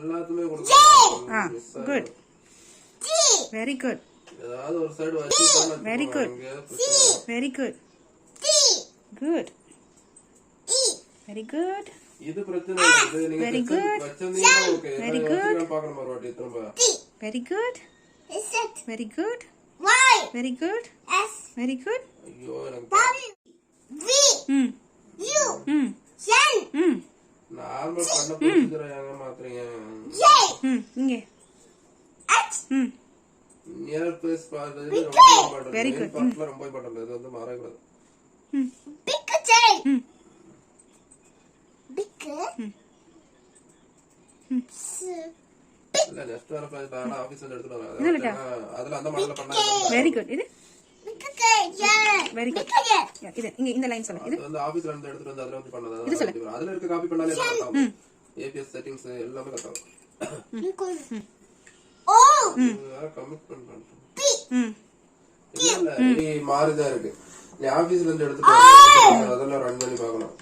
எல்லாத்துமே கொடுக்கணும். Good, very good, ஏதாவது ஒரு சைடு வச்சிட்டா very good, very good, good, very good, இது பிரச்சனை இல்ல. இது வெரி நீங்க குட், வச்சீங்கன்னா ஓகே. வெரி குட், பார்க்கணும் மறுபடியும் திரும்ப. Very good, very good, very good, very good. ஐயோ எனக்கு நார்மல் பண்ண புரிஞ்சுறாங்க மாத்திரீங்க. இங்கே நியர் பேஸ் பாத்தது ரொம்ப இம்பார்ட்டன்ட். Very good. ரொம்ப இம்பார்ட்டன்ட். இது வந்து மாறவே கூடாது. இல்ல நெக்ஸ்ட் வர பிளான் ஆபீஸ்ல எடுத்துட்டு வராங்க. அதுல அந்த மாடல்ல பண்ணா வெரி குட். இது வெரி குட். இது இங்க இந்த லைன் சொல்லுங்க. இது வந்து ஆபீஸ்ல இருந்து எடுத்துட்டு வந்து அதுல வந்து பண்ணதா. இது சொல்லுங்க. அதுல இருக்க காப்பி பண்ணாலே போதும். ஏபிஎஸ் செட்டிங்ஸ் எல்லாமே கரெக்ட்டா. ஓ கமிட்மென்ட் பண்றேன். இல்ல நீ மாறிதான் இருக்கு. நீ ஆபீஸ்ல இருந்து எடுத்துட்டு வர அதெல்லாம் ரன் பண்ணி பார்க்கணும்.